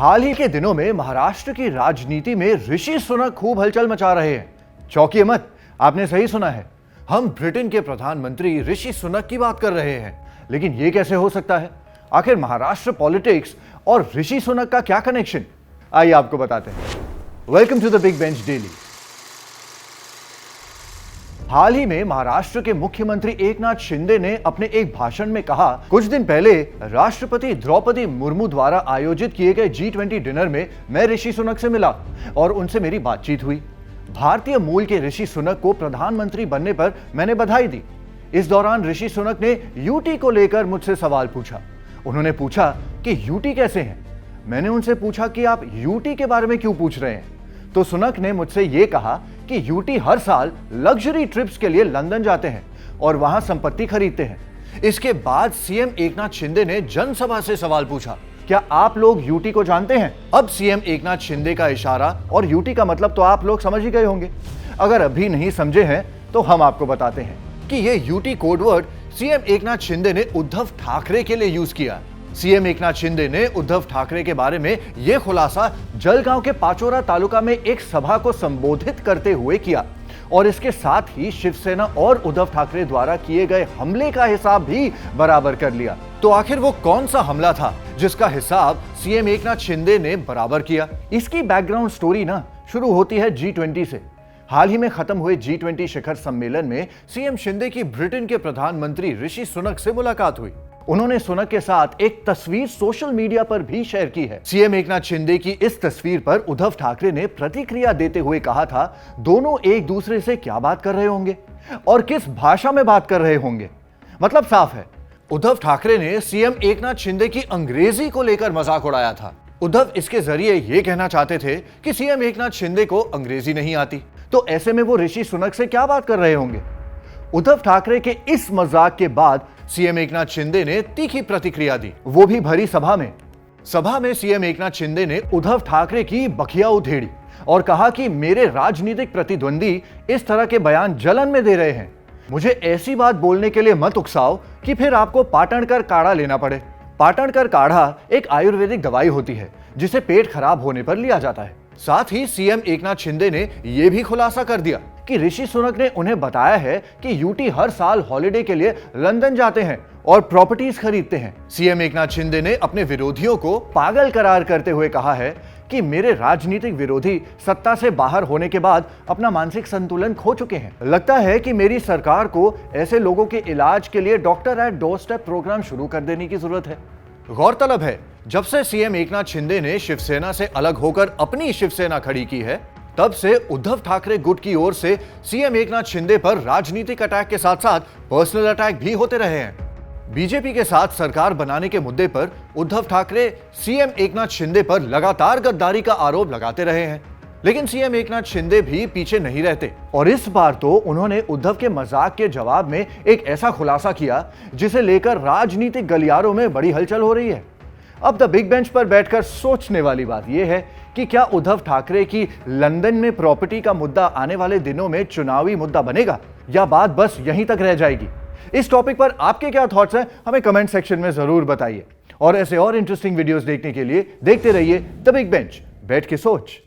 हाल ही के दिनों में महाराष्ट्र की राजनीति में ऋषि सुनक खूब हलचल मचा रहे हैं। चौंकिए मत, आपने सही सुना है। हम ब्रिटेन के प्रधानमंत्री ऋषि सुनक की बात कर रहे हैं। लेकिन यह कैसे हो सकता है? आखिर महाराष्ट्र पॉलिटिक्स और ऋषि सुनक का क्या कनेक्शन? आइए आपको बताते हैं। Welcome to the big bench daily. हाल ही में महाराष्ट्र के मुख्यमंत्री एकनाथ शिंदे ने अपने एक भाषण में कहा, कुछ दिन पहले राष्ट्रपति द्रौपदी मुर्मू द्वारा आयोजित किए गए G20 डिनर में मैं ऋषि सुनक से मिला और उनसे मेरी बातचीत हुई। भारतीय मूल के ऋषि सुनक को प्रधानमंत्री बनने पर मैंने बधाई दी। इस दौरान ऋषि सुनक ने यूटी को लेकर मुझसे सवाल पूछा। उन्होंने पूछा कि यूटी कैसे हैं? मैंने उनसे पूछा कि आप यूटी के बारे में क्यों पूछ रहे हैं? तो सुनक ने मुझसे यह कहा कि यूटी हर साल लग्जरी ट्रिप्स के लिए लंदन जाते हैं और वहां संपत्ति खरीदते हैं। इसके बाद सीएम एकनाथ शिंदे ने जनसभा से सवाल पूछा, क्या आप लोग यूटी को जानते हैं? अब सीएम एकनाथ शिंदे का इशारा और यूटी का मतलब तो आप लोग समझ ही गए होंगे। अगर अभी नहीं समझे हैं तो हम आपको बताते हैं कि यह UT code word CM Eknath Shinde ने उद्धव ठाकरे के लिए यूज किया। सीएम एकनाथ शिंदे ने उद्धव ठाकरे के बारे में यह खुलासा जलगांव के पाचोरा तालुका में एक सभा को संबोधित करते हुए किया और इसके साथ ही शिवसेना और उद्धव ठाकरे द्वारा किए गए हमले का हिसाब भी बराबर कर लिया। तो आखिर वो कौन सा हमला था जिसका हिसाब सीएम एकनाथ शिंदे ने बराबर किया? इसकी बैकग्राउंड स्टोरी ना शुरू होती है G20 से। हाल ही में खत्म हुए G20 शिखर सम्मेलन में सीएम शिंदे की ब्रिटेन के प्रधानमंत्री ऋषि सुनक से मुलाकात हुई। उन्होंने सुनक के साथ एक तस्वीर सोशल मीडिया पर भी शेयर की है। सीएम एकनाथ शिंदे की इस तस्वीर पर उद्धव ठाकरे ने प्रतिक्रिया देते हुए कहा था, दोनों एक दूसरे से क्या बात कर रहे होंगे और किस भाषा में बात कर रहे होंगे? मतलब साफ है, उद्धव ठाकरे ने सीएम एकनाथ शिंदे की अंग्रेजी को लेकर मजाक उड़ाया था। उद्धव इसके जरिए यह कहना चाहते थे कि सीएम एकनाथ शिंदे को अंग्रेजी नहीं आती, तो ऐसे में वो ऋषि सुनक से क्या बात कर रहे होंगे? उद्धव ठाकरे के इस मजाक के बाद सीएम एकनाथ शिंदे ने तीखी प्रतिक्रिया दी, वो भी भरी सभा में। सभा में सीएम एकनाथ शिंदे ने उद्धव ठाकरे की बखिया उधेड़ी और कहा कि मेरे राजनीतिक प्रतिद्वंदी इस तरह के बयान जलन में दे रहे हैं। मुझे ऐसी बात बोलने के लिए मत उकसाओ कि फिर आपको पाटणकर काढ़ा लेना पड़े। पाटणकर काढ़ा एक आयुर्वेदिक दवाई होती है जिसे पेट खराब होने पर लिया जाता है। साथ ही सीएम एकनाथ शिंदे ने यह भी खुलासा कर दिया कि ऋषि सुनक ने उन्हें बताया है कि यूटी हर साल हॉलिडे के लिए लंदन जाते हैं और प्रॉपर्टीज खरीदते हैं। सीएम एकनाथ शिंदे ने अपने विरोधियों को पागल करार करते हुए कहा है कि मेरे राजनीतिक विरोधी सत्ता से बाहर होने के बाद अपना मानसिक संतुलन खो चुके हैं। लगता है कि मेरी सरकार को ऐसे लोगों के इलाज के लिए डॉक्टर एट डोरस्टेप प्रोग्राम शुरू कर देने की जरूरत है। गौरतलब है, जब से सीएम एकनाथ शिंदे ने शिवसेना से अलग होकर अपनी शिवसेना खड़ी की है, तब से उद्धव ठाकरे गुट की ओर से सीएम एकनाथ शिंदे पर राजनीतिक अटैक के साथ साथ पर्सनल अटैक भी होते रहे हैं। बीजेपी के साथ सरकार बनाने के मुद्दे पर उद्धव ठाकरे सीएम एकनाथ शिंदे पर लगातार गद्दारी का आरोप लगाते रहे हैं, लेकिन सीएम एकनाथ शिंदे भी पीछे नहीं रहते और इस बार तो उन्होंने उद्धव के मजाक के जवाब में एक ऐसा खुलासा किया जिसे लेकर राजनीतिक गलियारों में बड़ी हलचल हो रही है। अब द बिग बेंच पर बैठकर सोचने वाली बात यह है कि क्या उद्धव ठाकरे की लंदन में प्रॉपर्टी का मुद्दा आने वाले दिनों में चुनावी मुद्दा बनेगा या बात बस यहीं तक रह जाएगी? इस टॉपिक पर आपके क्या थॉट्स हैं, हमें कमेंट सेक्शन में जरूर बताइए। और ऐसे और इंटरेस्टिंग वीडियोस देखने के लिए देखते रहिए द बिग बेंच, बैठ के सोच।